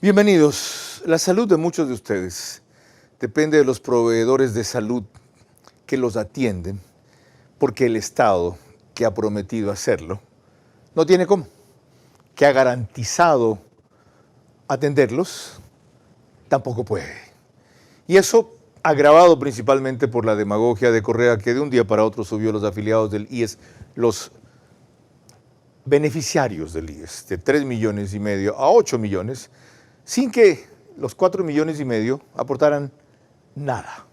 Bienvenidos. La salud de muchos de ustedes depende de los proveedores de salud que los atienden, porque el Estado, que ha prometido hacerlo, no tiene cómo, que ha garantizado atenderlos, tampoco puede. Y eso agravado principalmente por la demagogia de Correa, que de un día para otro subió los afiliados del IES, los beneficiarios del IES, de 3,5 millones a 8 millones, sin que los 4,5 millones aportaran nada.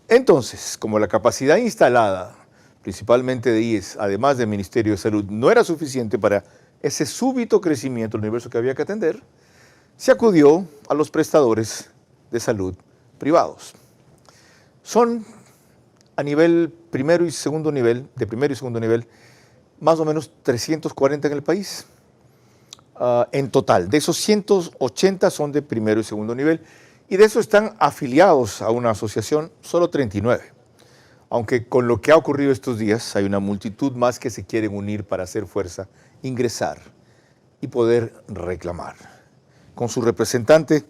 Entonces, como la capacidad instalada, principalmente de IES, además del Ministerio de Salud, no era suficiente para ese súbito crecimiento del universo que había que atender, se acudió a los prestadores de salud privados. Son a nivel primero y segundo nivel, más o menos 340 en el país. En total, de esos 180 son de primero y segundo nivel, y de esos están afiliados a una asociación solo 39. Aunque con lo que ha ocurrido estos días hay una multitud más que se quieren unir para hacer fuerza, ingresar y poder reclamar. Con su representante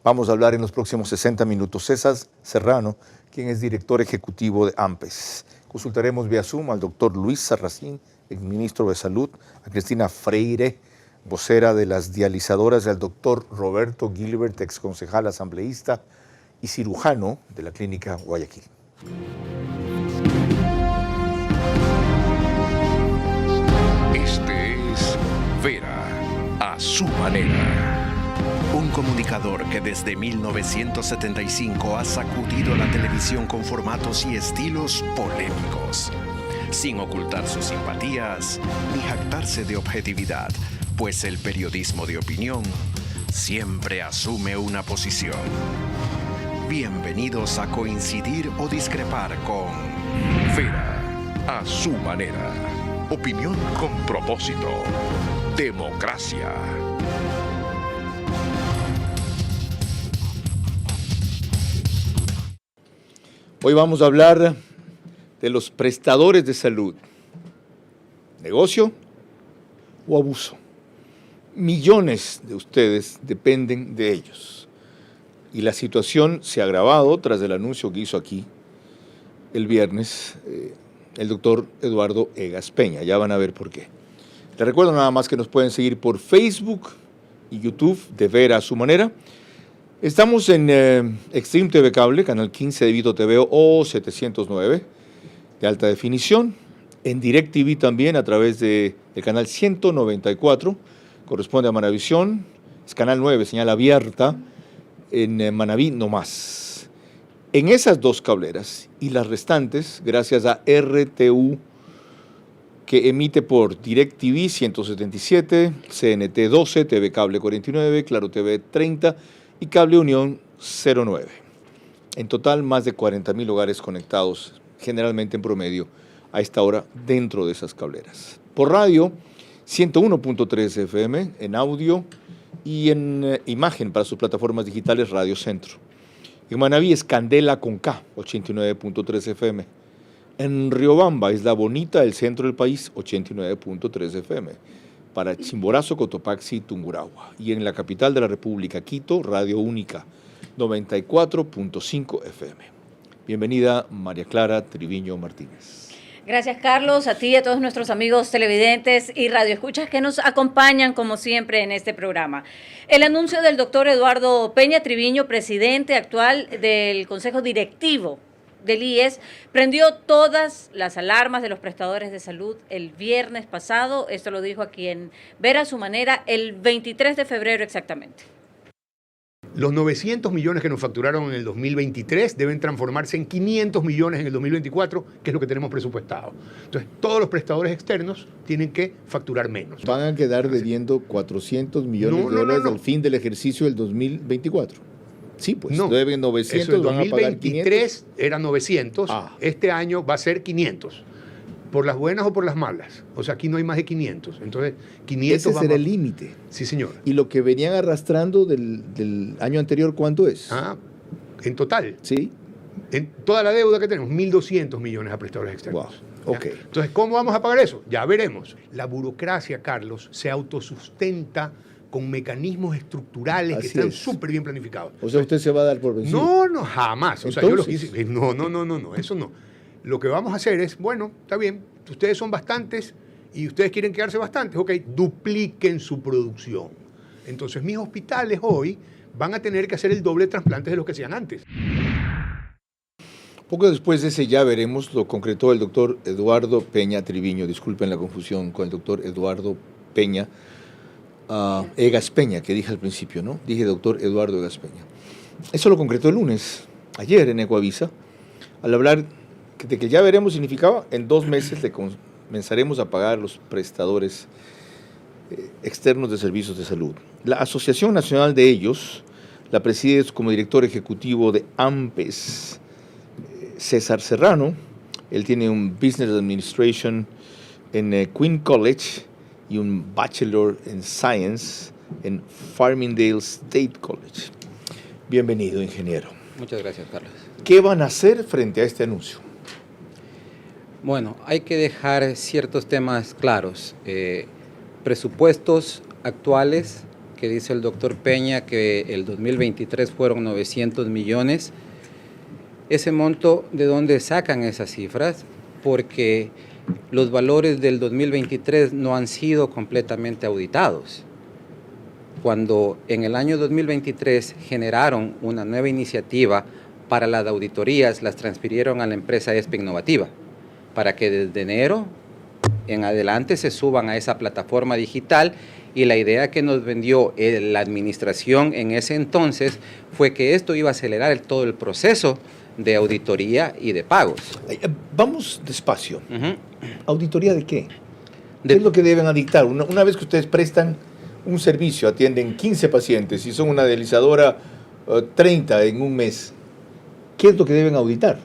vamos a hablar en los próximos 60 minutos, César Serrano, quien es director ejecutivo de AMPES. Consultaremos vía Zoom al doctor Luis Sarracín, exministro de Salud, a Cristina Freire, vocera de las dializadoras, y al doctor Roberto Gilbert, exconcejal asambleísta y cirujano de la Clínica Guayaquil. Este es Vera a su manera. Un comunicador que desde 1975 ha sacudido la televisión con formatos y estilos polémicos, sin ocultar sus simpatías ni jactarse de objetividad, pues el periodismo de opinión siempre asume una posición. Bienvenidos a coincidir o discrepar con Vera a su manera. Opinión con propósito. Democracia. Hoy vamos a hablar de los prestadores de salud. ¿Negocio o abuso? Millones de ustedes dependen de ellos. Y la situación se ha agravado tras el anuncio que hizo aquí el viernes el doctor Eduardo Egas Peña. Ya van a ver por qué. Les recuerdo nada más que nos pueden seguir por Facebook y YouTube de Vera a su manera. Estamos en Extreme TV Cable, canal 15 de Vito TV o 709 de alta definición. En DirecTV también a través del canal 194, corresponde a Manavisión. Es canal 9, señal abierta en Manaví no más. En esas dos cableras y las restantes, gracias a RTU, que emite por DirecTV 177, CNT 12, TV Cable 49, Claro TV 30 y Cable Unión 09. En total, más de 40,000 hogares conectados, generalmente en promedio, a esta hora dentro de esas cableras. Por radio, 101.3 FM, en audio y en imagen para sus plataformas digitales Radio Centro. En Manaví es Candela con K, 89.3 FM. En Riobamba, Isla Bonita, el centro del país, 89.3 FM. Para Chimborazo, Cotopaxi y Tungurahua. Y en la capital de la República, Quito, Radio Única, 94.5 FM. Bienvenida, María Clara Triviño Martínez. Gracias, Carlos, a ti y a todos nuestros amigos televidentes y radioescuchas que nos acompañan, como siempre, en este programa. El anuncio del doctor Eduardo Peña Triviño, presidente actual del Consejo Directivo del IES, prendió todas las alarmas de los prestadores de salud el viernes pasado. Esto lo dijo aquí en Vera a su manera, el 23 de febrero exactamente. Los 900 millones que nos facturaron en el 2023 deben transformarse en 500 millones en el 2024, que es lo que tenemos presupuestado. Entonces, todos los prestadores externos tienen que facturar menos. Van a quedar debiendo 400 millones de dólares al fin del ejercicio del 2024. Sí, pues no, deben 900, eso van a pagar 500. 2023 era 900, este año va a ser 500. Por las buenas o por las malas. O sea, aquí no hay más de 500. Entonces, 500 ese será el límite. Sí, señor. ¿Y lo que venían arrastrando del año anterior, cuánto es? En total. Sí. En toda la deuda que tenemos, 1.200 millones a prestadores externos. Wow. Okay. Entonces, ¿cómo vamos a pagar eso? Ya veremos. La burocracia, Carlos, se autosustenta con mecanismos estructurales que Así están es. súper bien planificados. O sea, usted se va a dar por vencido. No, jamás. O sea, yo lo que Entonces. hice, no, eso no. Lo que vamos a hacer es, bueno, está bien, ustedes son bastantes y ustedes quieren quedarse bastantes, ok, dupliquen su producción. Entonces mis hospitales hoy van a tener que hacer el doble de trasplantes de lo que hacían antes. Poco después de ese ya veremos lo concretó el doctor Eduardo Peña Triviño. Disculpen la confusión con el doctor Eduardo Peña, Egas Peña, que dije al principio, ¿no? Dije doctor Eduardo Egas Peña. Eso lo concretó el lunes, ayer en Ecoavisa, al hablar de que ya veremos significaba en 2 meses le comenzaremos a pagar a los prestadores externos de servicios de salud. La Asociación Nacional de ellos la preside como director ejecutivo de AMPES, César Serrano. Él tiene un Business Administration en Queen College y un Bachelor in Science en Farmingdale State College. Bienvenido, ingeniero. Muchas gracias, Carlos. ¿Qué van a hacer frente a este anuncio? Bueno, hay que dejar ciertos temas claros. Presupuestos actuales, que dice el doctor Peña que el 2023 fueron 900 millones. Ese monto, ¿de dónde sacan esas cifras? Porque los valores del 2023 no han sido completamente auditados. Cuando en el año 2023 generaron una nueva iniciativa para las auditorías, las transfirieron a la empresa ESPE Innovativa, para que desde enero en adelante se suban a esa plataforma digital, y la idea que nos vendió la administración en ese entonces fue que esto iba a acelerar todo el proceso de auditoría y de pagos. Vamos despacio. Uh-huh. ¿Auditoría de qué? ¿Qué es lo que deben dictar? Una vez que ustedes prestan un servicio, atienden 15 pacientes y son una dializadora 30 en un mes, ¿qué es lo que deben auditar?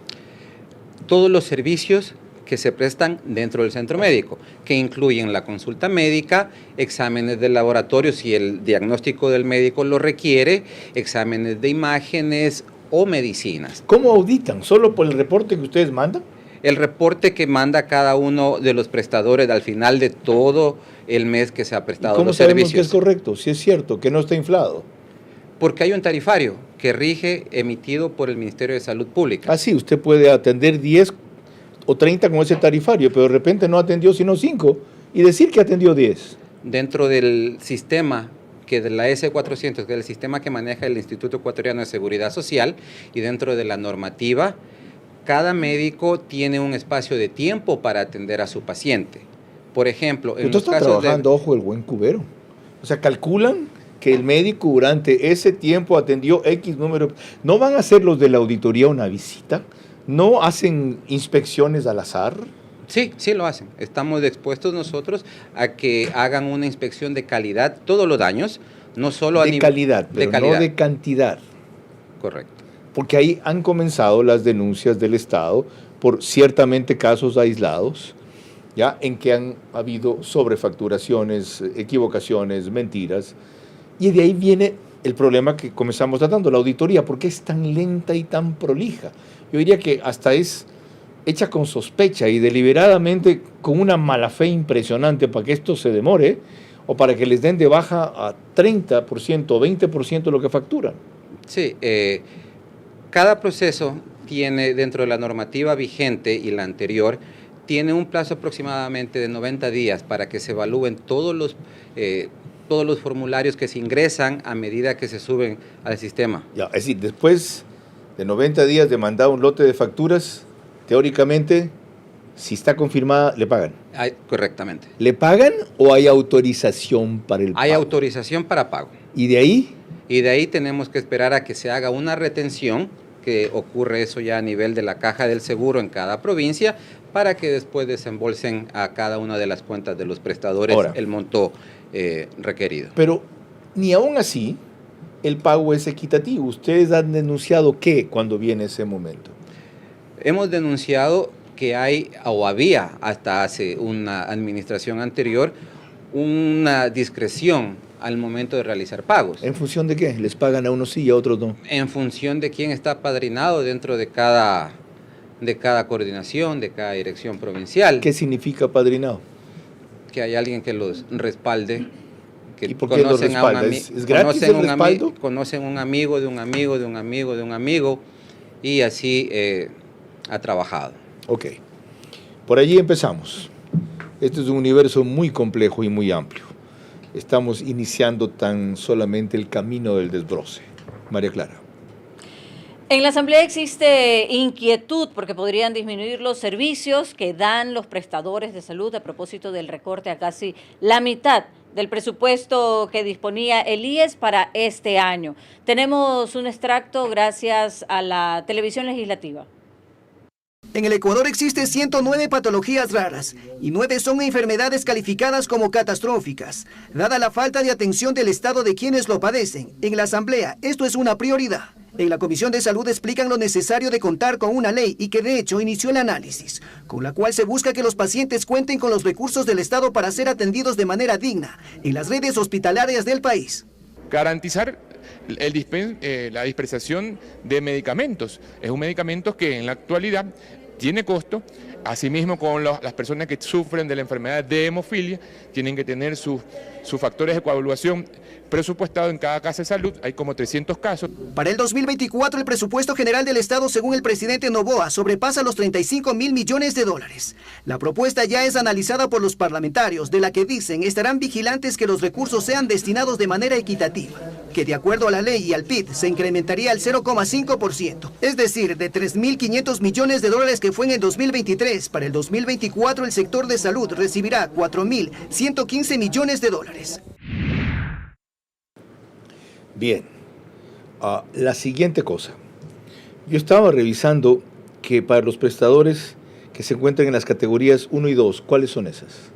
Todos los servicios que se prestan dentro del centro médico, que incluyen la consulta médica, exámenes de laboratorio si el diagnóstico del médico lo requiere, exámenes de imágenes o medicinas. ¿Cómo auditan? ¿Solo por el reporte que ustedes mandan? El reporte que manda cada uno de los prestadores al final de todo el mes que se ha prestado ¿Cómo los sabemos servicios. que es correcto? Si es cierto, que no está inflado. Porque hay un tarifario que rige, emitido por el Ministerio de Salud Pública. Ah, sí, usted puede atender 10 o 30 con ese tarifario, pero de repente no atendió sino 5 y decir que atendió 10. Dentro del sistema que de la S400, que es el sistema que maneja el Instituto Ecuatoriano de Seguridad Social, y dentro de la normativa, cada médico tiene un espacio de tiempo para atender a su paciente. Por ejemplo, en Usted los está casos trabajando, ojo, el buen cubero. O sea, calculan que el médico durante ese tiempo atendió X número. ¿No van a hacer los de la auditoría una visita? ¿No hacen inspecciones al azar? Sí, sí lo hacen. Estamos dispuestos nosotros a que hagan una inspección de calidad todos los años, no solo a de nivel calidad, pero no de cantidad. Correcto. Porque ahí han comenzado las denuncias del Estado por ciertamente casos aislados, ya en que han habido sobrefacturaciones, equivocaciones, mentiras, y de ahí viene el problema que comenzamos tratando, la auditoría. ¿Por qué es tan lenta y tan prolija? Yo diría que hasta es hecha con sospecha y deliberadamente con una mala fe impresionante para que esto se demore o para que les den de baja a 30% o 20% de lo que facturan. Sí, cada proceso tiene, dentro de la normativa vigente y la anterior, tiene un plazo aproximadamente de 90 días para que se evalúen todos los formularios que se ingresan a medida que se suben al sistema. Ya, es decir, después de 90 días de mandar un lote de facturas, teóricamente, si está confirmada, le pagan. Correctamente. ¿Le pagan o hay autorización para el pago? Hay autorización para pago. ¿Y de ahí? Y de ahí tenemos que esperar a que se haga una retención, que ocurre eso ya a nivel de la caja del seguro en cada provincia, para que después desembolsen a cada una de las cuentas de los prestadores Ahora, el monto requerido. Pero ni aún así el pago es equitativo. ¿Ustedes han denunciado qué cuando viene ese momento? Hemos denunciado que hay, o había hasta hace una administración anterior, una discreción al momento de realizar pagos. ¿En función de qué? ¿Les pagan a unos sí y a otros no? En función de quién está apadrinado dentro de cada coordinación, de cada dirección provincial. ¿Qué significa padrinado? Que hay alguien que los respalde, porque ¿Y por qué lo respalda? ¿Es gratis el respaldo? Conocen un amigo de un amigo de un amigo de un amigo y así ha trabajado. Ok, por allí empezamos. Este es un universo muy complejo y muy amplio. Estamos iniciando tan solamente el camino del desbroce. María Clara. En la Asamblea existe inquietud porque podrían disminuir los servicios que dan los prestadores de salud a propósito del recorte a casi la mitad del presupuesto que disponía el IES para este año. Tenemos un extracto gracias a la televisión legislativa. En el Ecuador existen 109 patologías raras y 9 son enfermedades calificadas como catastróficas. Dada la falta de atención del Estado de quienes lo padecen, en la Asamblea esto es una prioridad. En la Comisión de Salud explican lo necesario de contar con una ley y que de hecho inició el análisis, con la cual se busca que los pacientes cuenten con los recursos del Estado para ser atendidos de manera digna en las redes hospitalarias del país. Garantizar la dispensación de medicamentos. Es un medicamento que en la actualidad tiene costo. Asimismo, con las personas que sufren de la enfermedad de hemofilia, tienen que tener sus factores de coagulación presupuestado en cada casa de salud. Hay como 300 casos. Para el 2024, el presupuesto general del Estado, según el presidente Noboa, sobrepasa los 35.000 millones de dólares. La propuesta ya es analizada por los parlamentarios, de la que dicen estarán vigilantes que los recursos sean destinados de manera equitativa, que de acuerdo a la ley y al PIB se incrementaría al 0,5%, es decir, de 3.500 millones de dólares que fue en el 2023, para el 2024 el sector de salud recibirá 4.115 millones de dólares. Bien, la siguiente cosa. Yo estaba revisando que para los prestadores que se encuentran en las categorías 1 y 2, ¿cuáles son esas?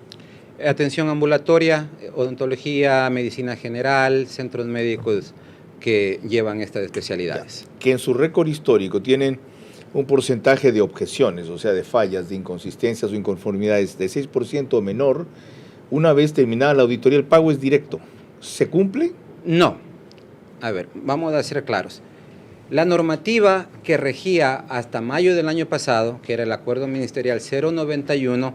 Atención ambulatoria, odontología, medicina general, centros médicos que llevan estas especialidades. Ya, que en su récord histórico tienen un porcentaje de objeciones, o sea, de fallas, de inconsistencias o inconformidades de 6% o menor. Una vez terminada la auditoría, el pago es directo. ¿Se cumple? No. A ver, vamos a ser claros. La normativa que regía hasta mayo del año pasado, que era el acuerdo ministerial 091,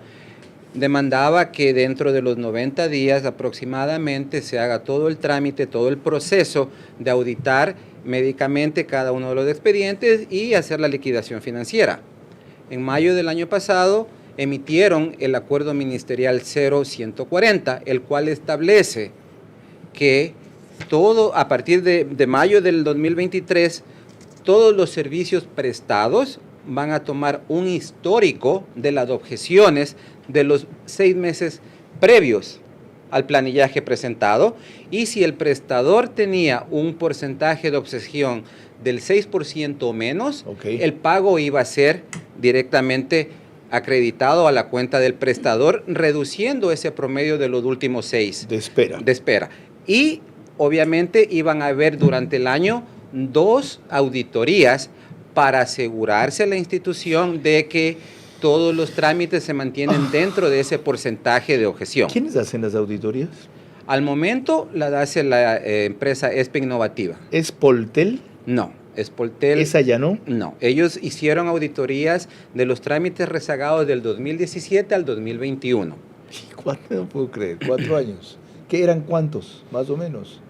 demandaba que dentro de los 90 días aproximadamente se haga todo el trámite, todo el proceso de auditar médicamente cada uno de los expedientes y hacer la liquidación financiera. En mayo del año pasado emitieron el acuerdo ministerial 0140, el cual establece que todo, a partir de mayo del 2023, todos los servicios prestados van a tomar un histórico de las objeciones de los 6 meses previos al planillaje presentado, y si el prestador tenía un porcentaje de objeción del 6% o menos, el pago iba a ser directamente acreditado a la cuenta del prestador, reduciendo ese promedio de los últimos 6 de espera. Y obviamente iban a haber durante el año 2 auditorías para asegurarse a la institución de que todos los trámites se mantienen dentro de ese porcentaje de objeción. ¿Quiénes hacen las auditorías? Al momento las hace la empresa ESPE Innovativa. ¿Es Poltel? No, es Poltel. ¿Esa ya no? No, ellos hicieron auditorías de los trámites rezagados del 2017 al 2021. ¿Cuánto? No puedo creer, 4 años. ¿Qué eran cuántos, más o menos?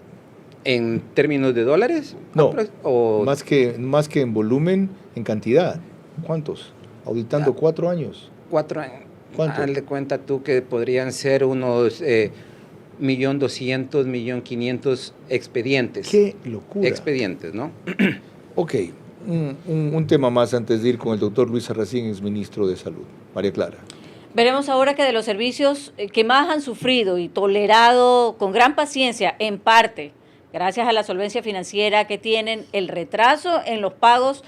¿En términos de dólares? No, más que en volumen, en cantidad. ¿Cuántos? Auditando 4 años. 4 años. ¿Cuánto? Hazle cuenta tú que podrían ser unos 1.200.000, 1.500.000 expedientes. ¡Qué locura! Expedientes, ¿no? Ok, un tema más antes de ir con el doctor Luis Sarracín, exministro de Salud. María Clara. Veremos ahora que de los servicios que más han sufrido y tolerado con gran paciencia, en parte, gracias a la solvencia financiera que tienen, el retraso en los pagos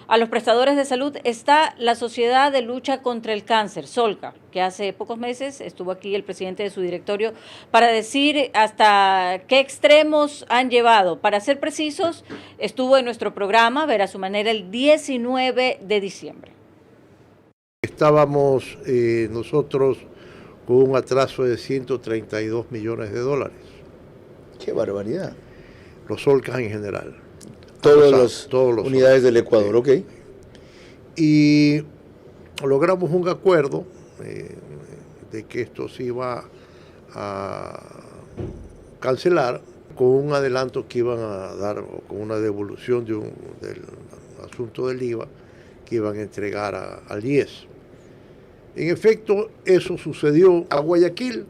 a los prestadores de salud, está la Sociedad de Lucha contra el Cáncer, SOLCA, que hace pocos meses estuvo aquí el presidente de su directorio para decir hasta qué extremos han llevado. Para ser precisos, estuvo en nuestro programa, ver a su manera, el 19 de diciembre. Estábamos nosotros con un atraso de 132 millones de dólares. ¡Qué barbaridad! Los SOLCAS en general. Todas las unidades del Ecuador, ok. Y logramos un acuerdo de que esto se iba a cancelar con un adelanto que iban a dar, o con una devolución del asunto del IVA que iban a entregar al IES. En efecto, eso sucedió a Guayaquil.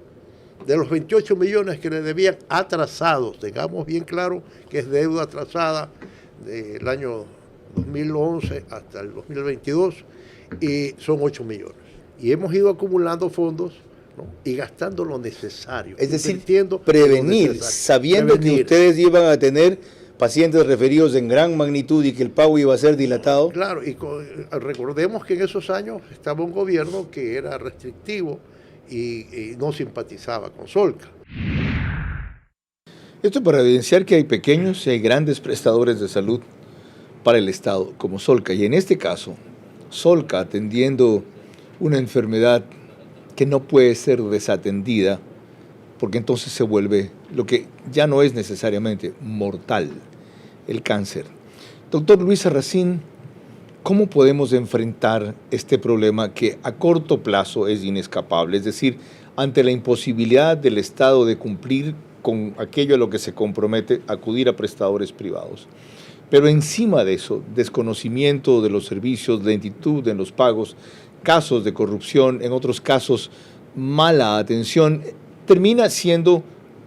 De los 28 millones que le debían atrasados, tengamos bien claro que es deuda atrasada del año 2011 hasta el 2022, y son 8 millones. Y hemos ido acumulando fondos, ¿no?, y gastando lo necesario. Es decir, invirtiendo prevenir, lo necesario. sabiendo que ustedes iban a tener pacientes referidos en gran magnitud y que el pago iba a ser dilatado. Claro, y recordemos que en esos años estaba un gobierno que era restrictivo y no simpatizaba con Solca. Esto para evidenciar que hay pequeños y hay grandes prestadores de salud para el Estado, como Solca. Y en este caso, Solca atendiendo una enfermedad que no puede ser desatendida, porque entonces se vuelve lo que ya no es necesariamente mortal, el cáncer. Doctor Luis Sarracín, ¿cómo podemos enfrentar este problema que a corto plazo es inescapable? Es decir, ante la imposibilidad del Estado de cumplir con aquello a lo que se compromete, acudir a prestadores privados. Pero encima de eso, desconocimiento de los servicios, lentitud en los pagos, casos de corrupción, en otros casos mala atención, termina siendo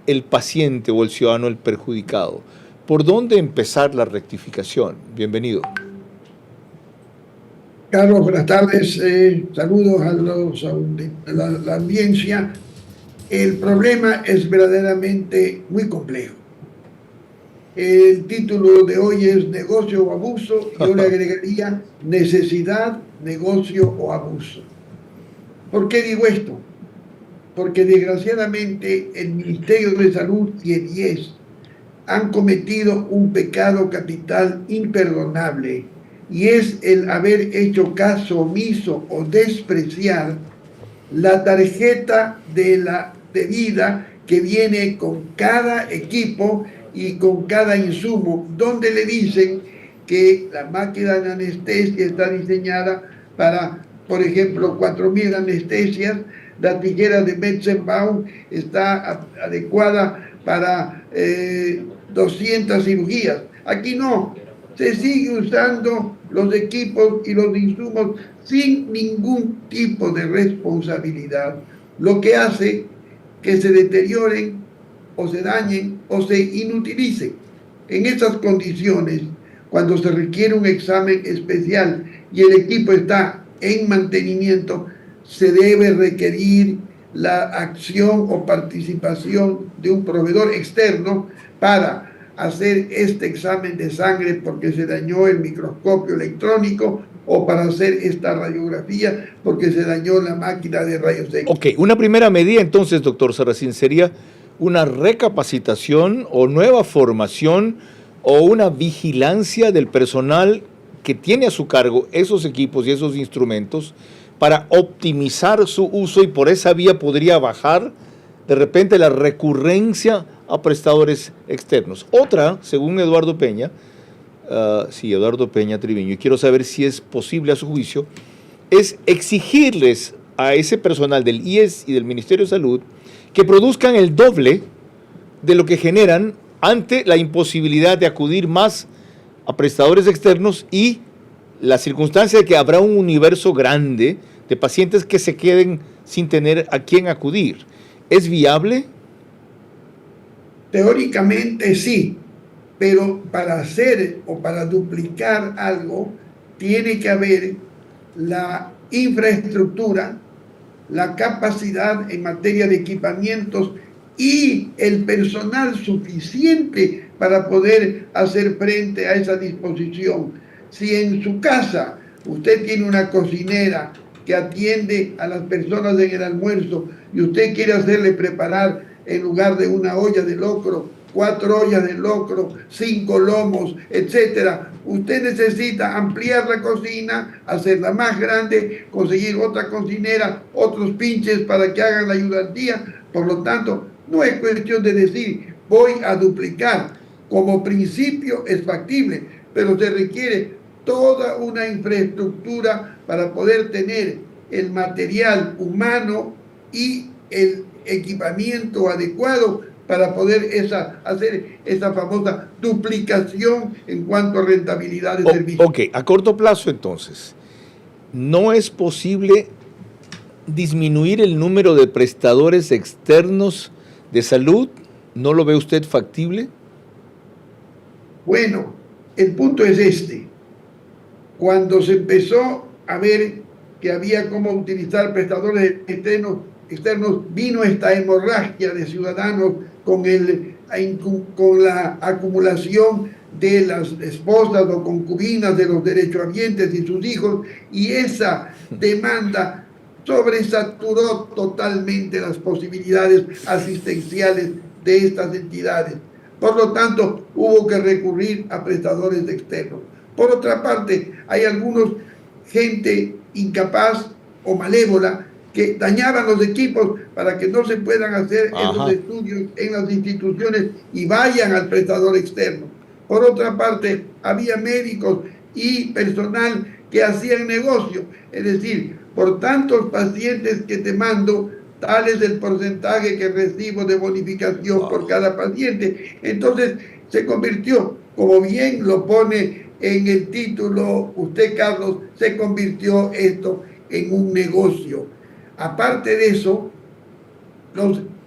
el paciente o el ciudadano el perjudicado. ¿Por dónde empezar la rectificación? Bienvenido. Carlos, buenas tardes. Saludos a la audiencia. El problema es verdaderamente muy complejo. El título de hoy es Negocio o Abuso. Yo le agregaría Necesidad, Negocio o Abuso. ¿Por qué digo esto? Porque desgraciadamente el Ministerio de Salud y el IES han cometido un pecado capital imperdonable, y es el haber hecho caso omiso o despreciar la tarjeta de vida que viene con cada equipo y con cada insumo, donde le dicen que la máquina de anestesia está diseñada para, por ejemplo, 4.000 anestesias, la tijera de Metzenbaum está adecuada para 200 cirugías. Aquí no, se sigue usando los equipos y los insumos sin ningún tipo de responsabilidad, lo que hace que se deterioren o se dañen o se inutilicen. En esas condiciones, cuando se requiere un examen especial y el equipo está en mantenimiento, se debe requerir la acción o participación de un proveedor externo para hacer este examen de sangre porque se dañó el microscopio electrónico, o para hacer esta radiografía porque se dañó la máquina de rayos X. Ok, una primera medida entonces, doctor Sarracín, sería una recapacitación o nueva formación o una vigilancia del personal que tiene a su cargo esos equipos y esos instrumentos para optimizar su uso, y por esa vía podría bajar de repente la recurrencia a prestadores externos. Otra, según Eduardo Peña, Eduardo Peña Triviño, y quiero saber si es posible a su juicio, es exigirles a ese personal del IES y del Ministerio de Salud que produzcan el doble de lo que generan ante la imposibilidad de acudir más a prestadores externos y la circunstancia de que habrá un universo grande de pacientes que se queden sin tener a quién acudir. ¿Es viable? Teóricamente sí, pero para hacer o para duplicar algo tiene que haber la infraestructura, la capacidad en materia de equipamientos y el personal suficiente para poder hacer frente a esa disposición. Si en su casa usted tiene una cocinera que atiende a las personas en el almuerzo y usted quiere hacerle preparar, en lugar de una olla de locro, 4 ollas de locro, 5 lomos, etcétera, usted necesita ampliar la cocina, hacerla más grande, conseguir otra cocinera, otros pinches para que hagan la ayudantía. Por lo tanto, no es cuestión de decir voy a duplicar. Como principio es factible, pero se requiere toda una infraestructura para poder tener el material humano y el equipamiento adecuado para poder hacer esa famosa duplicación en cuanto a rentabilidad de servicios. Ok, a corto plazo entonces, ¿no es posible disminuir el número de prestadores externos de salud? ¿No lo ve usted factible? Bueno, el punto es este. Cuando se empezó a ver que había cómo utilizar prestadores externos, vino esta hemorragia de ciudadanos con la acumulación de las esposas o concubinas de los derechohabientes y sus hijos, y esa demanda sobresaturó totalmente las posibilidades asistenciales de estas entidades. Por lo tanto, hubo que recurrir a prestadores externos. Por otra parte, hay gente incapaz o malévola que dañaban los equipos para que no se puedan hacer esos estudios en las instituciones y vayan al prestador externo. Por otra parte, había médicos y personal que hacían negocio, es decir, por tantos pacientes que te mando, tal es el porcentaje que recibo de bonificación por cada paciente. Entonces se convirtió, como bien lo pone en el título usted, Carlos, se convirtió esto en un negocio. Aparte de eso,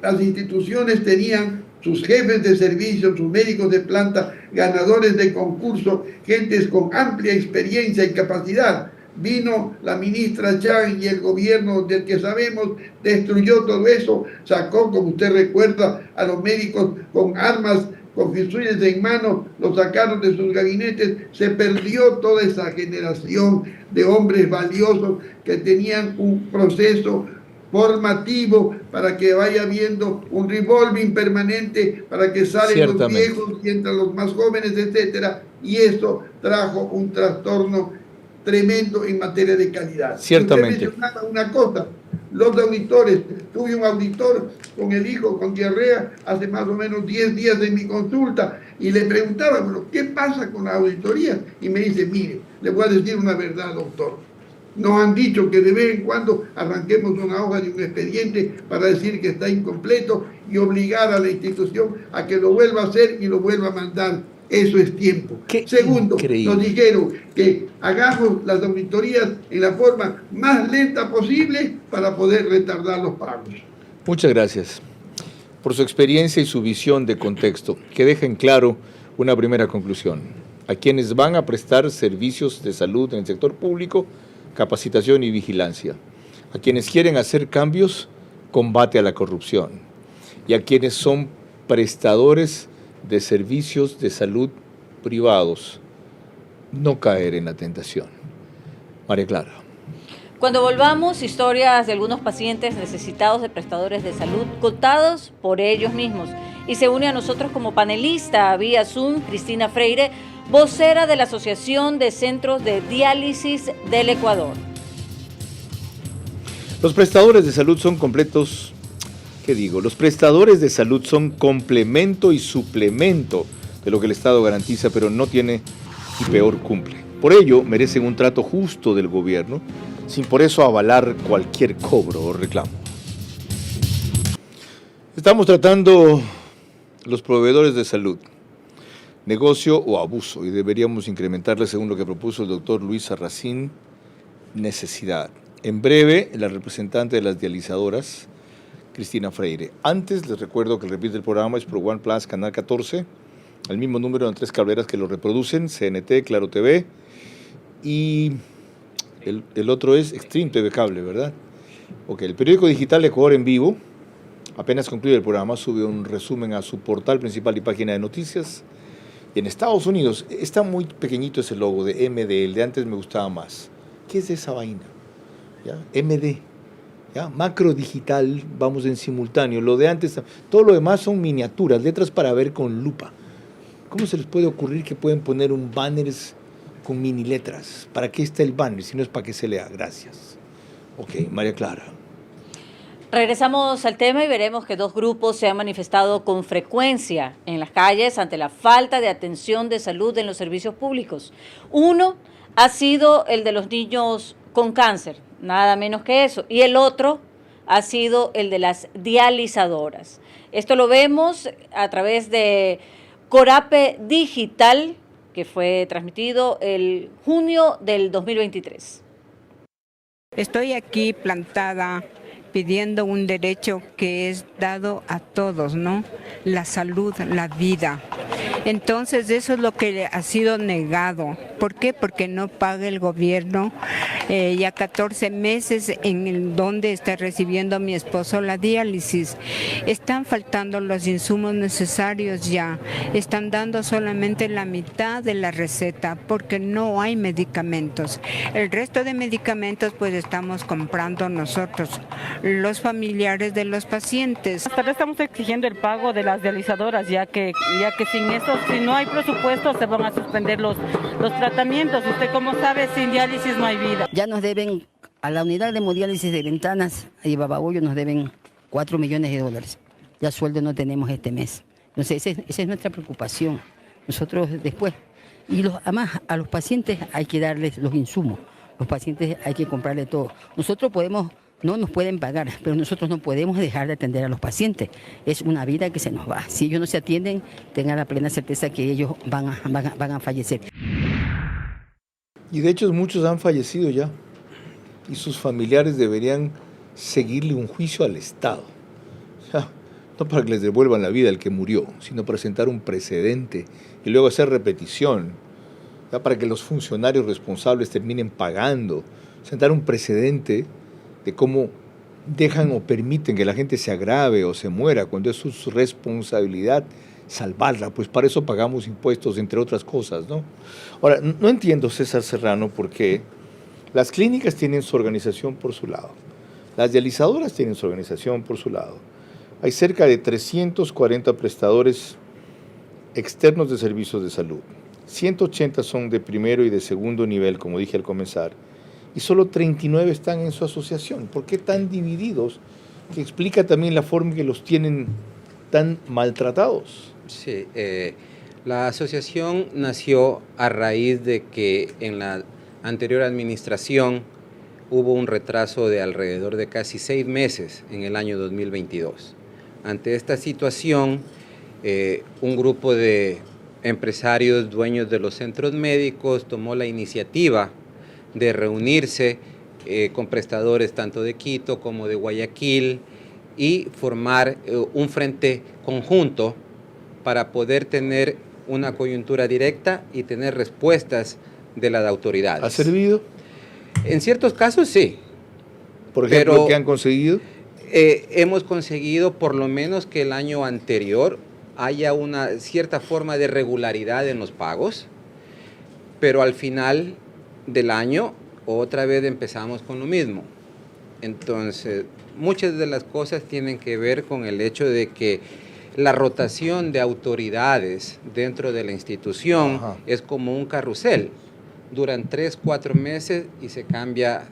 las instituciones tenían sus jefes de servicio, sus médicos de planta, ganadores de concurso, gentes con amplia experiencia y capacidad. Vino la ministra Chang y el gobierno del que sabemos destruyó todo eso, sacó, como usted recuerda, a los médicos con armas, con fusiles en mano, los sacaron de sus gabinetes, se perdió toda esa generación de hombres valiosos que tenían un proceso formativo para que vaya viendo un revolving permanente, para que salen los viejos y entran los más jóvenes, etcétera, y eso trajo un trastorno tremendo en materia de calidad. Ciertamente. Usted mencionaba una cosa, los auditores, tuve un auditor con el hijo con diarrea hace más o menos 10 días de mi consulta y le preguntaba, bueno, ¿qué pasa con la auditoría? Y me dice, mire, le voy a decir una verdad, doctor. Nos han dicho que de vez en cuando arranquemos una hoja de un expediente para decir que está incompleto y obligar a la institución a que lo vuelva a hacer y lo vuelva a mandar. Eso es tiempo. Segundo, nos dijeron que hagamos las auditorías en la forma más lenta posible para poder retardar los pagos. Muchas gracias por su experiencia y su visión de contexto, que dejen claro una primera conclusión. A quienes van a prestar servicios de salud en el sector público, capacitación y vigilancia. A quienes quieren hacer cambios, combate a la corrupción. Y a quienes son prestadores de servicios de salud privados, no caer en la tentación. María Clara. Cuando volvamos, historias de algunos pacientes necesitados de prestadores de salud contados por ellos mismos. Y se une a nosotros como panelista vía Zoom Cristina Freire, vocera de la Asociación de Centros de Diálisis del Ecuador. Los prestadores de salud son completos. ¿Qué digo? Los prestadores de salud son complemento y suplemento de lo que el Estado garantiza, pero no tiene y peor cumple. Por ello, merecen un trato justo del gobierno, sin por eso avalar cualquier cobro o reclamo. Estamos tratando los proveedores de salud, negocio o abuso, y deberíamos incrementarle, según lo que propuso el doctor Luis Sarracín, necesidad. En breve, la representante de las dializadoras, Cristina Freire. Antes les recuerdo que el repite del programa es Pro One Plus, Canal 14, el mismo número en 3 cableras que lo reproducen, CNT, Claro TV, y el otro es Extreme TV Cable, ¿verdad? Ok, el periódico digital Ecuador en Vivo, apenas concluye el programa, sube un resumen a su portal principal y página de noticias. Y en Estados Unidos está muy pequeñito ese logo de MD, el de antes me gustaba más. ¿Qué es esa vaina? ¿Ya? MD. ¿Ya? Macro digital, vamos en simultáneo. Lo de antes, todo lo demás son miniaturas, letras para ver con lupa. ¿Cómo se les puede ocurrir que pueden poner un banner con mini letras? ¿Para qué está el banner? Si no es para que se lea. Gracias. Ok, María Clara. Regresamos al tema y veremos que 2 grupos se han manifestado con frecuencia en las calles ante la falta de atención de salud en los servicios públicos. Uno ha sido el de los niños con cáncer, nada menos que eso, y el otro ha sido el de las dializadoras. Esto lo vemos a través de Corape Digital, que fue transmitido el junio del 2023. Estoy aquí plantada pidiendo un derecho que es dado a todos, ¿no? La salud, la vida. Entonces eso es lo que ha sido negado. ¿Por qué? Porque no paga el gobierno. Ya 14 meses en donde está recibiendo mi esposo la diálisis. Están faltando los insumos necesarios ya. Están dando solamente la mitad de la receta porque no hay medicamentos. El resto de medicamentos pues estamos comprando nosotros, los familiares de los pacientes. Hasta ahora estamos exigiendo el pago de las dializadoras, ya que sin esto, si no hay presupuesto, se van a suspender los tratamientos. Usted como sabe, sin diálisis no hay vida. Ya nos deben, a la unidad de hemodiálisis de Ventanas y Babahoyo nos deben $4 millones. Ya sueldo no tenemos este mes. Entonces esa es nuestra preocupación. Nosotros después, y además a los pacientes hay que darles los insumos. Los pacientes hay que comprarle todo. Nosotros no nos pueden pagar, pero nosotros no podemos dejar de atender a los pacientes. Es una vida que se nos va. Si ellos no se atienden, tengan la plena certeza que ellos van a fallecer. Y de hecho muchos han fallecido ya. Y sus familiares deberían seguirle un juicio al Estado. O sea, no para que les devuelvan la vida al que murió, sino para sentar un precedente y luego hacer repetición. Ya para que los funcionarios responsables terminen pagando. Sentar un precedente de cómo dejan o permiten que la gente se agrave o se muera cuando es su responsabilidad salvarla, pues para eso pagamos impuestos, entre otras cosas, ¿no? Ahora, no entiendo, César Serrano, por qué las clínicas tienen su organización por su lado, las dializadoras tienen su organización por su lado, hay cerca de 340 prestadores externos de servicios de salud, 180 son de primero y de segundo nivel, como dije al comenzar, y solo 39 están en su asociación. ¿Por qué tan divididos? Que explica también la forma en que los tienen tan maltratados. Sí, la asociación nació a raíz de que en la anterior administración hubo un retraso de alrededor de casi 6 meses en el año 2022. Ante esta situación, un grupo de empresarios dueños de los centros médicos tomó la iniciativa de reunirse con prestadores tanto de Quito como de Guayaquil y formar un frente conjunto para poder tener una coyuntura directa y tener respuestas de las autoridades. ¿Ha servido? En ciertos casos sí. Por ejemplo, ¿qué han conseguido? Hemos conseguido por lo menos que el año anterior haya una cierta forma de regularidad en los pagos, pero al final del año otra vez empezamos con lo mismo. Entonces, muchas de las cosas tienen que ver con el hecho de que la rotación de autoridades dentro de la institución es como un carrusel. Duran 3, 4 meses y se cambia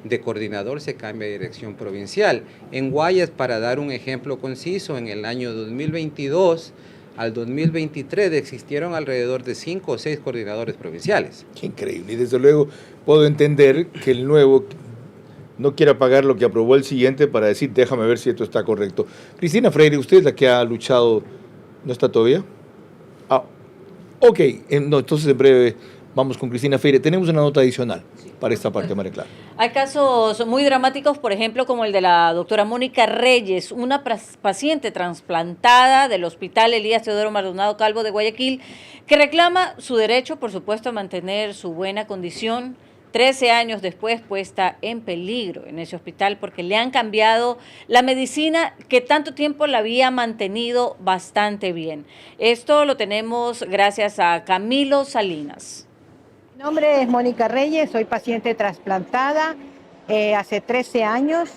de coordinador, se cambia de dirección provincial. En Guayas, para dar un ejemplo conciso, en el año 2022 al 2023 existieron alrededor de 5 o 6 coordinadores provinciales. Qué increíble. Y desde luego puedo entender que el nuevo no quiera pagar lo que aprobó el siguiente para decir, déjame ver si esto está correcto. Cristina Freire, usted es la que ha luchado, ¿no está todavía? Ok, no, entonces en breve vamos con Cristina Freire. Tenemos una nota adicional para esta parte, María Clara. Hay casos muy dramáticos, por ejemplo, como el de la doctora Mónica Reyes, una paciente trasplantada del Hospital Elías Teodoro Maldonado Calvo de Guayaquil, que reclama su derecho, por supuesto, a mantener su buena condición, 13 años después puesta en peligro en ese hospital porque le han cambiado la medicina que tanto tiempo la había mantenido bastante bien. Esto lo tenemos gracias a Camilo Salinas. Mi nombre es Mónica Reyes, soy paciente trasplantada hace 13 años.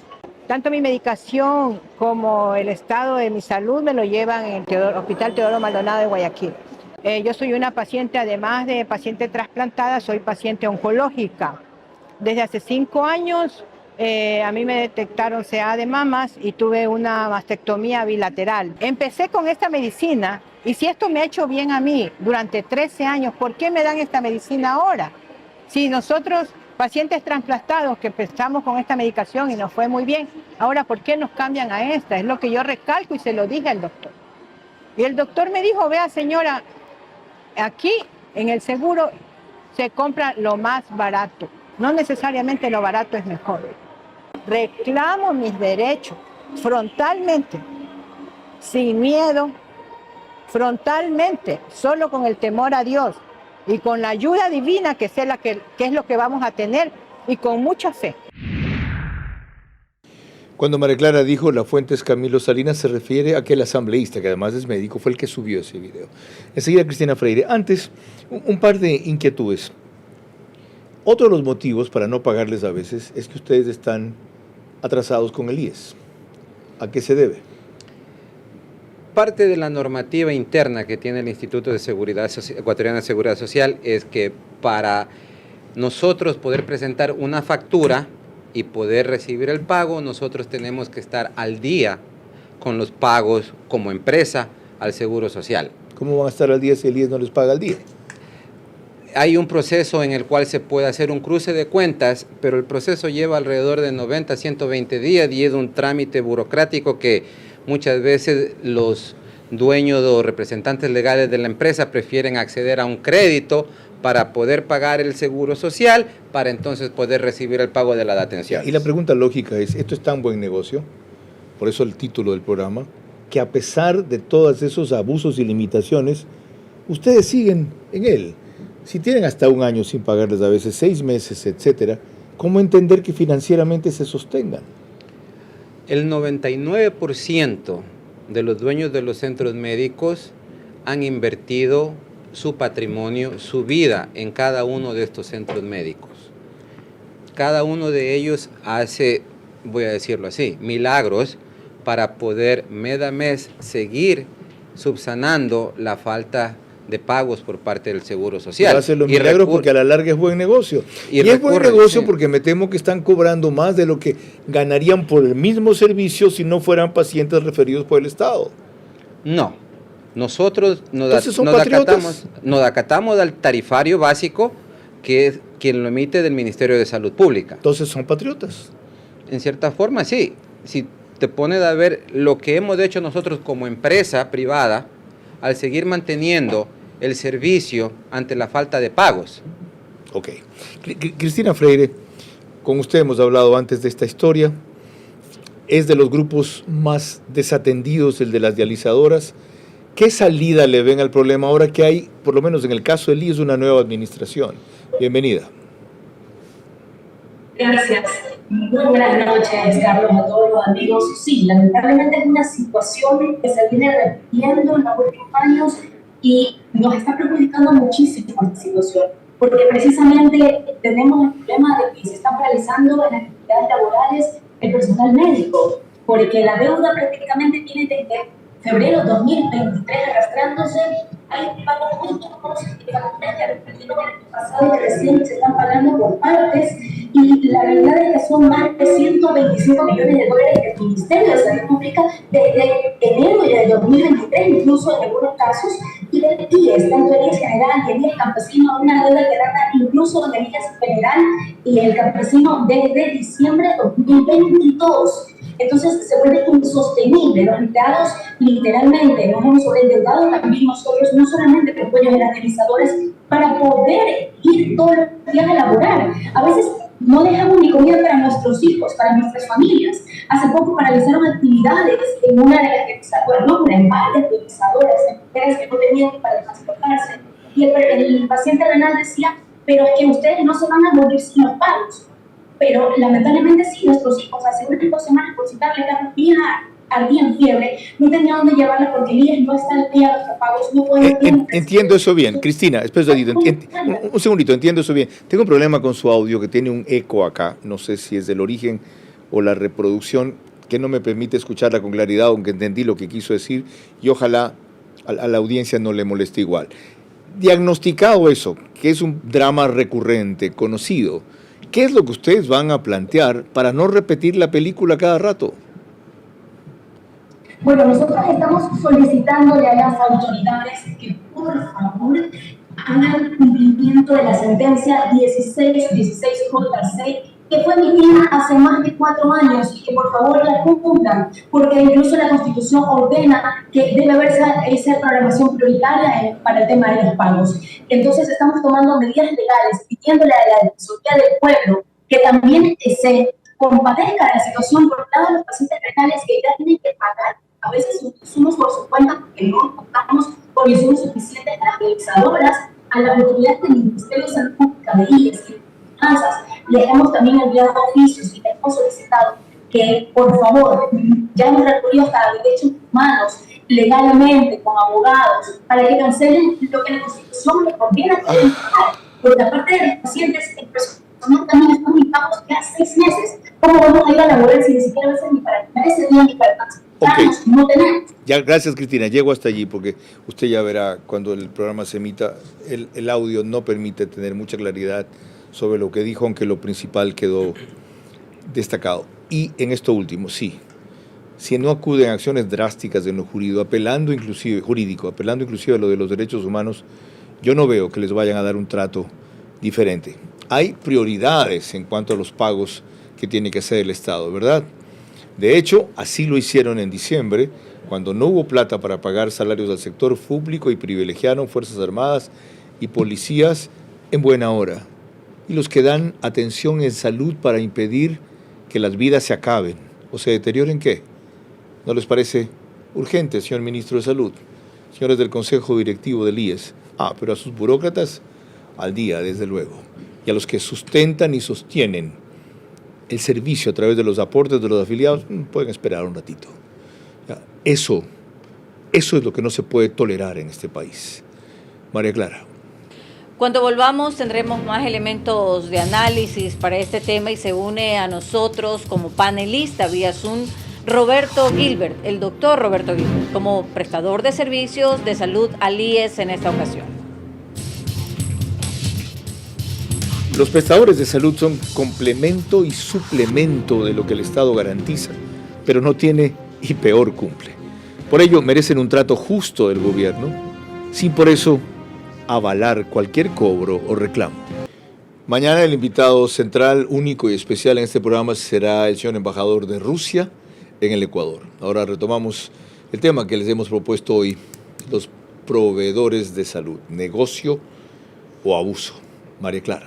Tanto mi medicación como el estado de mi salud me lo llevan en el Hospital Teodoro Maldonado de Guayaquil. Yo soy una paciente, además de paciente trasplantada, soy paciente oncológica. Desde hace 5 años a mí me detectaron CA de mamas y tuve una mastectomía bilateral. Empecé con esta medicina y si esto me ha hecho bien a mí durante 13 años, ¿por qué me dan esta medicina ahora? Si nosotros pacientes trasplantados que empezamos con esta medicación y nos fue muy bien. Ahora, ¿por qué nos cambian a esta? Es lo que yo recalco y se lo dije al doctor. Y el doctor me dijo, vea señora, aquí en el seguro se compra lo más barato. No necesariamente lo barato es mejor. Reclamo mis derechos frontalmente, sin miedo, frontalmente, solo con el temor a Dios y con la ayuda divina que es lo que vamos a tener y con mucha fe. Cuando María Clara dijo la fuente es Camilo Salinas, se refiere a aquel asambleísta, que además es médico, fue el que subió ese video. Enseguida Cristina Freire. Antes, un par de inquietudes. Otro de los motivos para no pagarles a veces es que ustedes están atrasados con el IES. ¿A qué se debe? Parte de la normativa interna que tiene el Instituto de Seguridad Ecuatoriano de Seguridad Social es que para nosotros poder presentar una factura y poder recibir el pago, nosotros tenemos que estar al día con los pagos como empresa al Seguro Social. ¿Cómo van a estar al día si el IES no les paga al día? Hay un proceso en el cual se puede hacer un cruce de cuentas, pero el proceso lleva alrededor de 90 a 120 días y es un trámite burocrático que muchas veces los dueños o representantes legales de la empresa prefieren acceder a un crédito para poder pagar el seguro social, para entonces poder recibir el pago de las atenciones. Y la pregunta lógica es, ¿esto es tan buen negocio? Por eso el título del programa, que a pesar de todos esos abusos y limitaciones, ustedes siguen en él. Si tienen hasta un año sin pagarles, a veces 6 meses, etcétera, ¿cómo entender que financieramente se sostengan? El 99% de los dueños de los centros médicos han invertido su patrimonio, su vida en cada uno de estos centros médicos. Cada uno de ellos hace, voy a decirlo así, milagros para poder mes a mes seguir subsanando la falta de pagos por parte del Seguro Social. Hacen los milagros porque a la larga es buen negocio. Y es buen negocio porque me temo que están cobrando más de lo que ganarían por el mismo servicio si no fueran pacientes referidos por el Estado. No. Nosotros nos acatamos al tarifario básico que es quien lo emite del Ministerio de Salud Pública. Entonces son patriotas. En cierta forma, sí. Si te pones a ver lo que hemos hecho nosotros como empresa privada al seguir manteniendo el servicio ante la falta de pagos. Ok. Cristina Freire, con usted hemos hablado antes de esta historia. Es de los grupos más desatendidos el de las dializadoras. ¿Qué salida le ven al problema ahora que hay, por lo menos en el caso del IES, una nueva administración? Bienvenida. Gracias. Muy buenas noches, Carlos, a todos los amigos. Sí, lamentablemente es una situación que se viene repitiendo en los últimos años y nos está perjudicando muchísimo esta situación, porque precisamente tenemos el problema de que se están paralizando en las actividades laborales el personal médico, porque la deuda prácticamente tiene desde febrero 2023 arrastrándose. Hay pagos muy pocos que el pasado recién se están pagando por partes y la realidad es que son más de 125 millones de dólares que el Ministerio de Salud Pública desde enero de 2023, incluso en algunos casos, y del IES, tanto el IES general y el IES campesino, una deuda que data incluso del IES general y el campesino desde diciembre de 2022. Entonces se vuelve insostenible. Los empleados literalmente nos hemos sobreendeudado también nosotros, no solamente los dueños de las dializadoras, para poder ir todos los días a laborar. A veces no dejamos ni comida para nuestros hijos, para nuestras familias. Hace poco paralizaron actividades en una de las dializadoras, no, en varias dializadoras, mujeres que no tenían para transportarse. Y el paciente renal decía, pero es que ustedes no se van a morir sin los pagos. Pero lamentablemente sí, nuestros hijos hace unas 2 semanas por citarle ardían fiebre, no tenía dónde llevarla porque el IES no está al día de los pagos, no pueden... Entiendo eso bien. Cristina, espera un segundito, entiendo eso bien. Tengo un problema con su audio que tiene un eco acá, no sé si es del origen o la reproducción, que no me permite escucharla con claridad, aunque entendí lo que quiso decir, y ojalá a la audiencia no le moleste igual. Diagnosticado eso, que es un drama recurrente, conocido, ¿qué es lo que ustedes van a plantear para no repetir la película cada rato? Bueno, nosotros estamos solicitándole a las autoridades que por favor hagan cumplimiento de la sentencia 1616JC, que fue emitida hace más de 4 años, y que por favor la cumplan, porque incluso la Constitución ordena que debe haber esa programación prioritaria para el tema de los pagos. Entonces estamos tomando medidas legales, pidiéndole a la Defensoría del Pueblo que también se compadezca de la situación por lado de los pacientes renales que ya tienen que pagar a veces sus insumos por su cuenta porque no contamos con insumos suficientes a las realizadoras, a la autoridad del Ministerio de Salud Pública de IES y finanzas. Les hemos también enviado oficios y les hemos solicitado que, por favor, ya hemos recurrido hasta derechos humanos, legalmente, con abogados, para que cancelen lo que la Constitución les conviene hacer, porque aparte de los pacientes, el personal también están impagos ya 6 meses. ¿Cómo vamos a ir a laborar si ni siquiera a veces ni para ese día ni para no tenemos? Ya, gracias, Cristina. Llego hasta allí porque usted ya verá cuando el programa se emita, el audio no permite tener mucha claridad sobre lo que dijo, aunque lo principal quedó destacado. Y en esto último, sí, si no acuden a acciones drásticas en lo jurídico, apelando inclusive a lo de los derechos humanos, yo no veo que les vayan a dar un trato diferente. Hay prioridades en cuanto a los pagos que tiene que hacer el Estado, ¿verdad? De hecho, así lo hicieron en diciembre, cuando no hubo plata para pagar salarios al sector público y privilegiaron Fuerzas Armadas y policías en buena hora. Y los que dan atención en salud para impedir que las vidas se acaben o se deterioren, ¿qué? ¿No les parece urgente, señor Ministro de Salud? Señores del Consejo Directivo del IES. Pero a sus burócratas, al día, desde luego. Y a los que sustentan y sostienen el servicio a través de los aportes de los afiliados, pueden esperar un ratito. Eso es lo que no se puede tolerar en este país. María Clara. Cuando volvamos tendremos más elementos de análisis para este tema y se une a nosotros como panelista vía Zoom Roberto Gilbert, el doctor Roberto Gilbert, como prestador de servicios de salud al IES en esta ocasión. Los prestadores de salud son complemento y suplemento de lo que el Estado garantiza, pero no tiene y peor cumple. Por ello merecen un trato justo del gobierno, sin por eso avalar cualquier cobro o reclamo. Mañana el invitado central, único y especial en este programa será el señor embajador de Rusia en el Ecuador. Ahora retomamos el tema que les hemos propuesto hoy, los proveedores de salud, negocio o abuso. María Clara.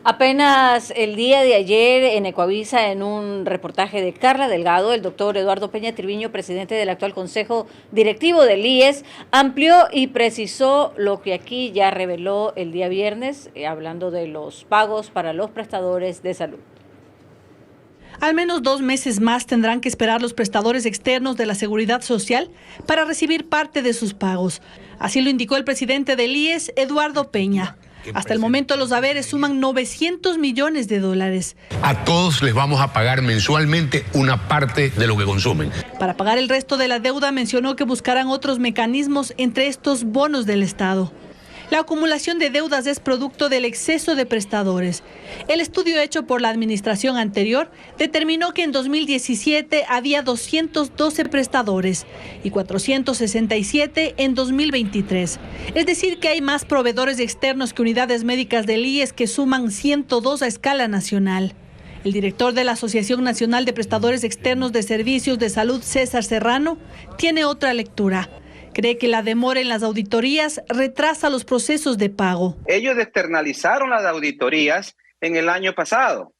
Apenas el día de ayer en Ecuavisa, en un reportaje de Carla Delgado, el doctor Eduardo Peña Triviño, presidente del actual Consejo Directivo del IES, amplió y precisó lo que aquí ya reveló el día viernes, hablando de los pagos para los prestadores de salud. Al menos 2 meses más tendrán que esperar los prestadores externos de la Seguridad Social para recibir parte de sus pagos. Así lo indicó el presidente del IES, Eduardo Peña. Hasta el momento los haberes suman $900 millones. A todos les vamos a pagar mensualmente una parte de lo que consumen. Para pagar el resto de la deuda mencionó que buscarán otros mecanismos, entre estos bonos del Estado. La acumulación de deudas es producto del exceso de prestadores. El estudio hecho por la administración anterior determinó que en 2017 había 212 prestadores y 467 en 2023. Es decir, que hay más proveedores externos que unidades médicas del IES, que suman 102 a escala nacional. El director de la Asociación Nacional de Prestadores Externos de Servicios de Salud, César Serrano, tiene otra lectura. Cree que la demora en las auditorías retrasa los procesos de pago. Ellos externalizaron las auditorías en el año pasado,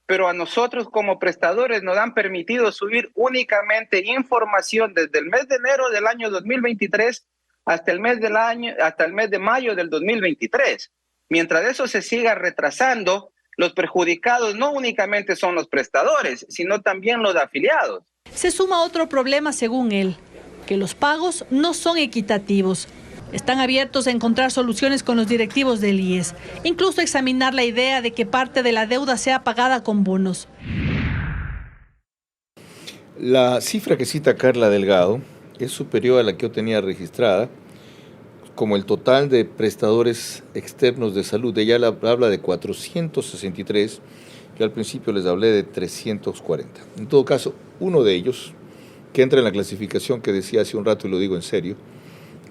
pero a nosotros como prestadores nos han permitido subir únicamente información desde el mes de enero del año 2023 hasta el mes de mayo del 2023. Mientras eso se siga retrasando, los perjudicados no únicamente son los prestadores, sino también los afiliados. Se suma otro problema según él, que los pagos no son equitativos. Están abiertos a encontrar soluciones con los directivos del IES, incluso examinar la idea de que parte de la deuda sea pagada con bonos. La cifra que cita Carla Delgado es superior a la que yo tenía registrada como el total de prestadores externos de salud. Ella habla de 463, yo al principio les hablé de 340. En todo caso, uno de ellos, que entra en la clasificación que decía hace un rato y lo digo en serio,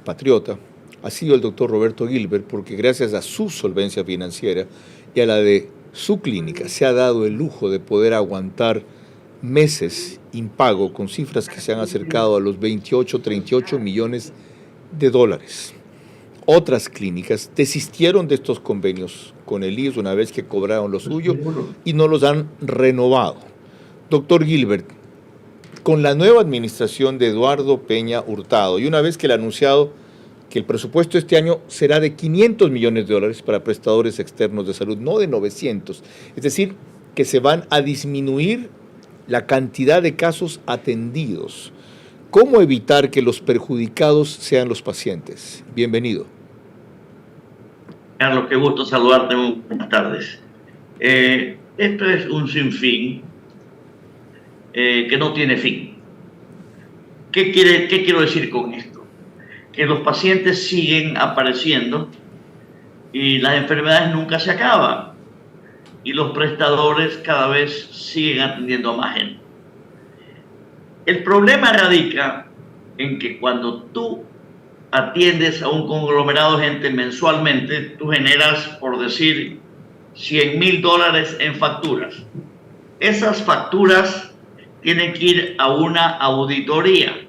patriota, ha sido el doctor Roberto Gilbert, porque gracias a su solvencia financiera y a la de su clínica se ha dado el lujo de poder aguantar meses impago con cifras que se han acercado a los 28, 38 millones de dólares. Otras clínicas desistieron de estos convenios con el IES una vez que cobraron lo suyo y no los han renovado. Doctor Gilbert, con la nueva administración de Eduardo Peña Hurtado, y una vez que le ha anunciado que el presupuesto este año será de 500 millones de dólares para prestadores externos de salud, no de 900, es decir, que se van a disminuir la cantidad de casos atendidos. ¿Cómo evitar que los perjudicados sean los pacientes? Bienvenido. Carlos, qué gusto saludarte. Buenas tardes. Esto es un sinfín que no tiene fin. ¿Qué quiero decir con esto? Que los pacientes siguen apareciendo y las enfermedades nunca se acaban y los prestadores cada vez siguen atendiendo a más gente. El problema radica en que cuando tú atiendes a un conglomerado de gente mensualmente, tú generas, por decir, $100,000 en facturas. Esas facturas tienen que ir a una auditoría.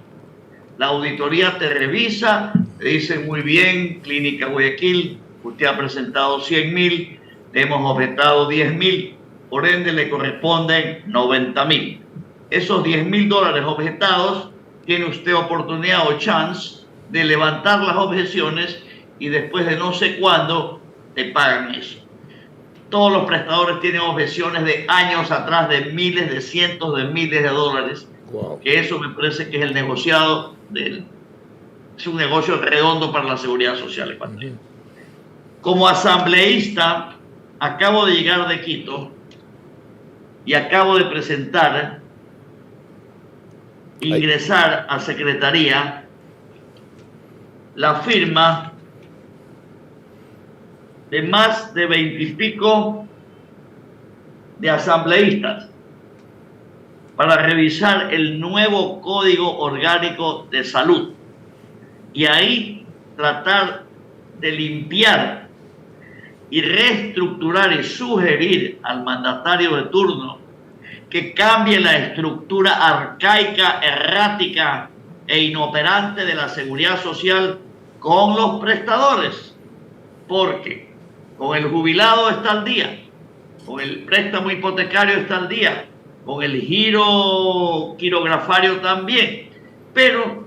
La auditoría te revisa, te dice muy bien, Clínica Guayaquil, usted ha presentado 100,000, le hemos objetado 10,000, por ende le corresponden 90,000. Esos $10,000 objetados, tiene usted oportunidad o chance de levantar las objeciones y después de no sé cuándo te pagan eso. Todos los prestadores tienen objeciones de años atrás de miles, de cientos de miles de dólares. Wow. Que eso me parece que es el negociado es un negocio redondo para la seguridad social ecuatoriana. Como asambleísta, acabo de llegar de Quito y acabo de presentar, ingresar a Secretaría la firma de más de 20 y pico de asambleístas para revisar el nuevo Código Orgánico de Salud y ahí tratar de limpiar y reestructurar y sugerir al mandatario de turno que cambie la estructura arcaica, errática e inoperante de la seguridad social con los prestadores, porque con el jubilado está al día, con el préstamo hipotecario está al día, con el giro quirografario también, pero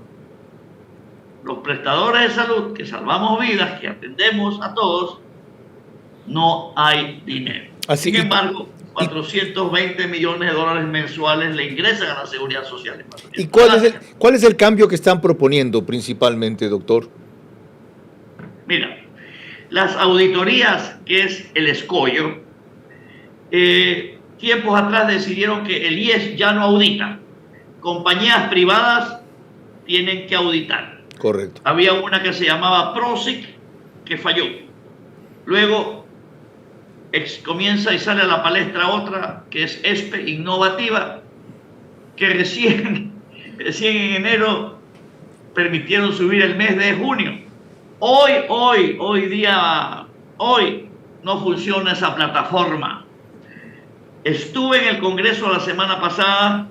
los prestadores de salud que salvamos vidas, que atendemos a todos, no hay dinero. Sin embargo, 420 millones de dólares mensuales le ingresan a la seguridad social. ¿Y cuál es el cambio que están proponiendo principalmente, doctor? Mira, las auditorías, que es el escollo, tiempos atrás decidieron que el IES ya no audita. Compañías privadas tienen que auditar. Correcto. Había una que se llamaba PROSIC que falló. Luego comienza y sale a la palestra otra que es ESPE, Innovativa, que recién en enero permitieron subir el mes de junio. Hoy no funciona esa plataforma. Estuve en el Congreso la semana pasada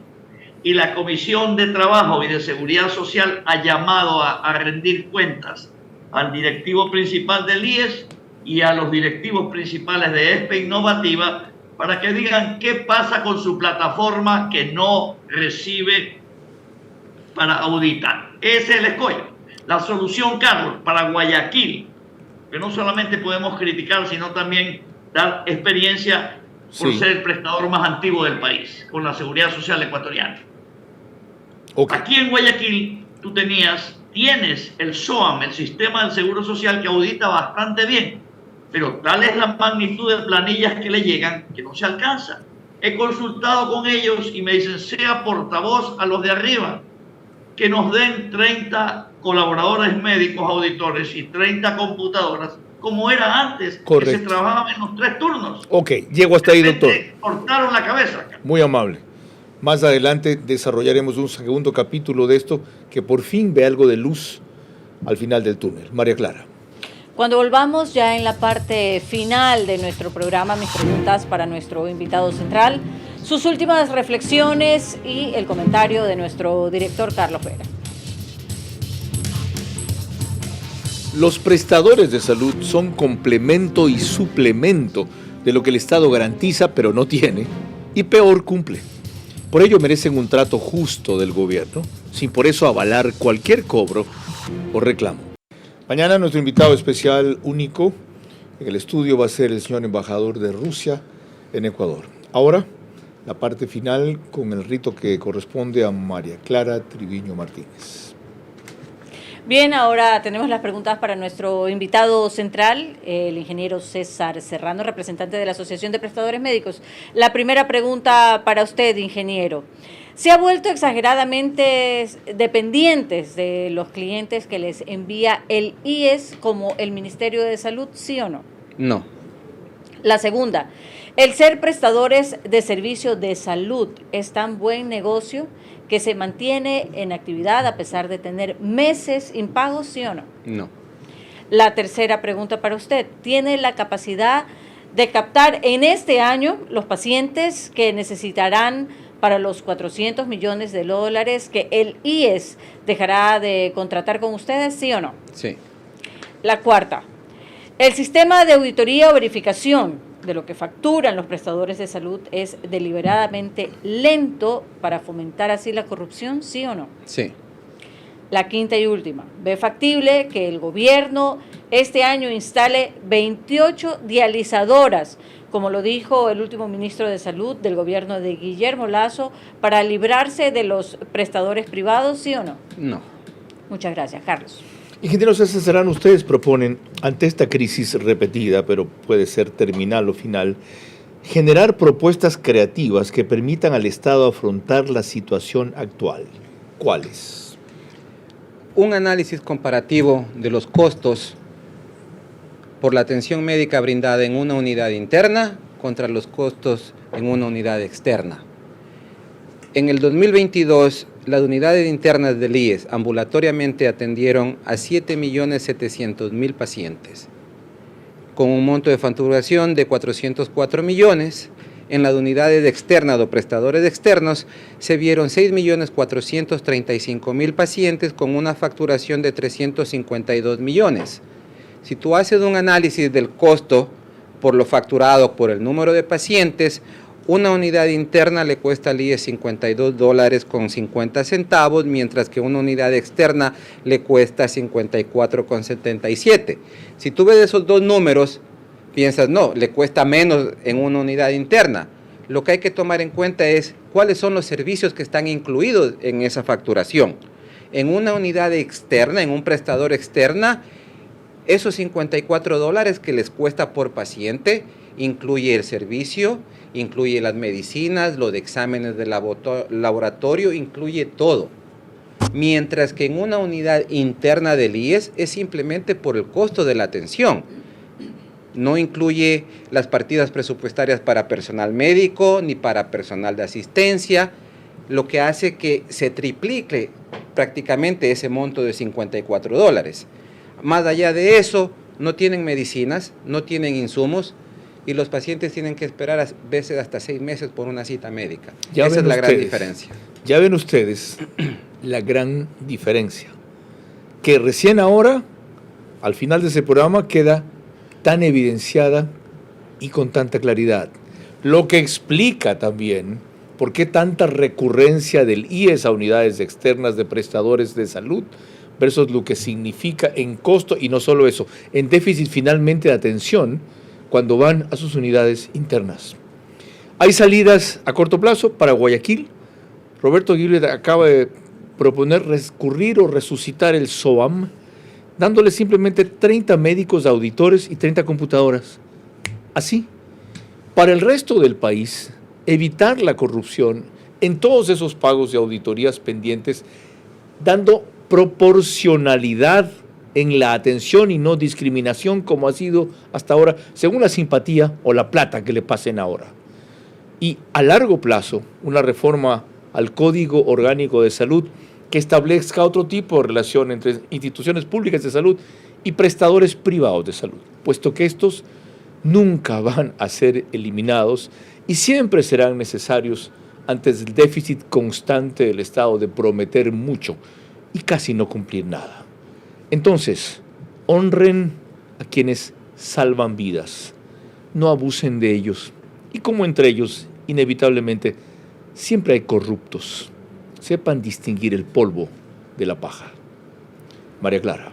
y la Comisión de Trabajo y de Seguridad Social ha llamado a rendir cuentas al directivo principal del IES y a los directivos principales de ESPE Innovativa para que digan qué pasa con su plataforma que no recibe para auditar. Ese es el escollo. La solución, Carlos, para Guayaquil, que no solamente podemos criticar, sino también dar experiencia por ser el prestador más antiguo del país, con la seguridad social ecuatoriana. Aquí en Guayaquil tú tienes el SOAM, el Sistema del Seguro Social, que audita bastante bien, pero tal es la magnitud de planillas que le llegan que no se alcanza. He consultado con ellos y me dicen, sea portavoz a los de arriba, que nos den 30 colaboradores médicos auditores y 30 computadoras, como era antes, correcto, que se trabajaban en los 3 turnos. Ok, llego hasta ahí, doctor. Cortaron la cabeza. Muy amable. Más adelante desarrollaremos un segundo capítulo de esto que por fin ve algo de luz al final del túnel. María Clara. Cuando volvamos ya en la parte final de nuestro programa, mis preguntas para nuestro invitado central, sus últimas reflexiones y el comentario de nuestro director Carlos Vera. Los prestadores de salud son complemento y suplemento de lo que el Estado garantiza pero no tiene y peor cumple. Por ello merecen un trato justo del gobierno, sin por eso avalar cualquier cobro o reclamo. Mañana nuestro invitado especial único en el estudio va a ser el señor embajador de Rusia en Ecuador. Ahora, la parte final con el rito que corresponde a María Clara Triviño Martínez. Bien, ahora tenemos las preguntas para nuestro invitado central, el ingeniero César Serrano, representante de la Asociación de Prestadores Médicos. La primera pregunta para usted, ingeniero. ¿Se ha vuelto exageradamente dependientes de los clientes que les envía el IES como el Ministerio de Salud, sí o no? No. La segunda, ¿el ser prestadores de servicio de salud es tan buen negocio que se mantiene en actividad a pesar de tener meses impagos, sí o no? No. La tercera pregunta para usted, ¿tiene la capacidad de captar en este año los pacientes que necesitarán para los $400 millones que el IES dejará de contratar con ustedes, sí o no? Sí. La cuarta, el sistema de auditoría o verificación de lo que facturan los prestadores de salud es deliberadamente lento para fomentar así la corrupción, ¿sí o no? Sí. La quinta y última, ¿ve factible que el gobierno este año instale 28 dializadoras, como lo dijo el último ministro de Salud del gobierno de Guillermo Lasso, para librarse de los prestadores privados, sí o no? No. Muchas gracias, Carlos. Ingeniero César Serrano, ustedes proponen, ante esta crisis repetida, pero puede ser terminal o final, generar propuestas creativas que permitan al Estado afrontar la situación actual. ¿Cuáles? Un análisis comparativo de los costos por la atención médica brindada en una unidad interna contra los costos en una unidad externa. En el 2022, las unidades internas del IES ambulatoriamente atendieron a 7.700.000 pacientes, con un monto de facturación de 404 millones. En las unidades externas o prestadores externos se vieron 6.435.000 pacientes con una facturación de 352 millones. Si tú haces un análisis del costo por lo facturado por el número de pacientes, una unidad interna le cuesta al IES $52.50, mientras que una unidad externa le cuesta $54.77. Si tú ves esos dos números, piensas, no, le cuesta menos en una unidad interna. Lo que hay que tomar en cuenta es cuáles son los servicios que están incluidos en esa facturación. En una unidad externa, en un prestador externa, esos $54 que les cuesta por paciente incluye el servicio, incluye las medicinas, los exámenes de laboratorio, incluye todo. Mientras que en una unidad interna del IES es simplemente por el costo de la atención. No incluye las partidas presupuestarias para personal médico ni para personal de asistencia, lo que hace que se triplique prácticamente ese monto de $54. Más allá de eso, no tienen medicinas, no tienen insumos y los pacientes tienen que esperar a veces hasta 6 meses por una cita médica. Esa es la gran diferencia. Ya ven ustedes la gran diferencia, que recién ahora, al final de ese programa, queda tan evidenciada y con tanta claridad. Lo que explica también por qué tanta recurrencia del IES a unidades externas de prestadores de salud versus lo que significa en costo, y no solo eso, en déficit finalmente de atención cuando van a sus unidades internas. Hay salidas a corto plazo para Guayaquil. Roberto Aguirre acaba de proponer recurrir o resucitar el SOAM, dándole simplemente 30 médicos auditores y 30 computadoras. Así, para el resto del país, evitar la corrupción en todos esos pagos de auditorías pendientes, dando proporcionalidad en la atención y no discriminación como ha sido hasta ahora, según la simpatía o la plata que le pasen ahora. Y a largo plazo, una reforma al Código Orgánico de Salud que establezca otro tipo de relación entre instituciones públicas de salud y prestadores privados de salud, puesto que estos nunca van a ser eliminados y siempre serán necesarios ante el déficit constante del Estado de prometer mucho y casi no cumplir nada. Entonces, honren a quienes salvan vidas, no abusen de ellos, y como entre ellos, inevitablemente, siempre hay corruptos, sepan distinguir el polvo de la paja. María Clara.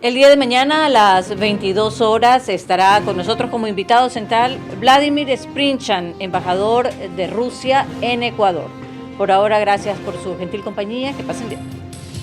El día de mañana a las 22 horas estará con nosotros como invitado central Vladimir Sprinchan, embajador de Rusia en Ecuador. Por ahora, gracias por su gentil compañía. Que pasen bien.